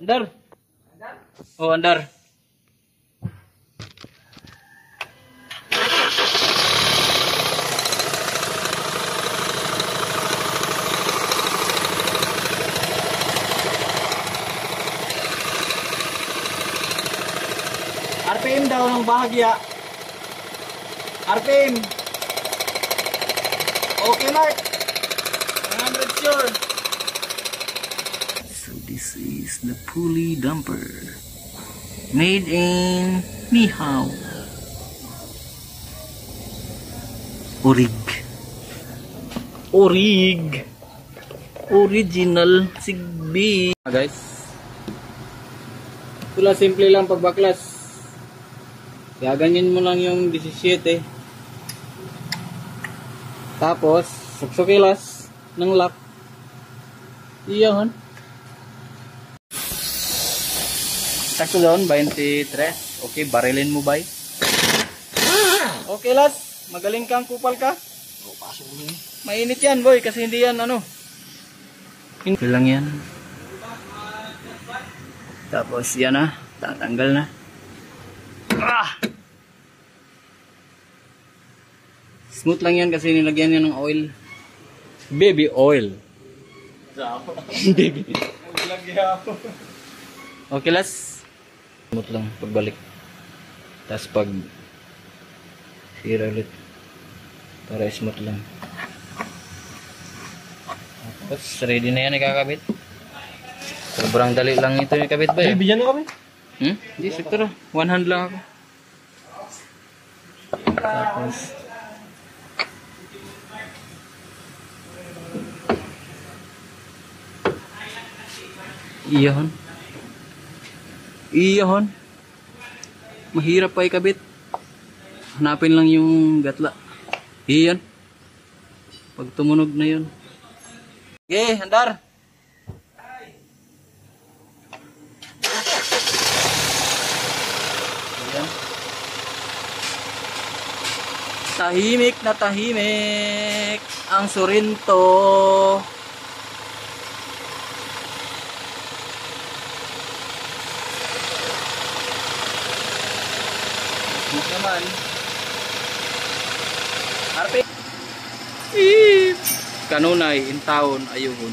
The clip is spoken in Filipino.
Andar. Oh, andar. RPM daw ng bahagya. RPM. Okay, Mark. 100 sure. So this is the pulley dumper. Made in Nihao. Orig. Orig. Original Sigbi. Guys. Ito simple lang pagbaklas. Kaya ganyan mo lang yung 17. Tapos, suksukilas ng lock. Iyon. Sakto doon, 23. Okay, barilin mo bay. Okay, las. Magaling kang kupal ka. Mainit yan, boy. Kasi hindi yan, ano. Hindi lang yan. Tapos, yan na. Tatanggal na. Smooth lang yan kasi nilagyan niya ng oil. Baby oil. Baby. Okay, las. Smooth lang pagbalik. Tapos pag sira ulit. Para smooth lang. Tapos ready na yan ikakabit. Sobrang dali lang ito yung kabit ba eh. Bibigyan mo kami? Hindi, sektor. One hand lang ako. Tapos iyon. Iyon. Mahirap pa ikabit. Hanapin lang yung gatla. Iyon. Pag tumunog na yun. Okay, handar. Ayan. Tahimik na tahimik ang Sorento. Smooth naman. RP. Kanunay in town ayuhon.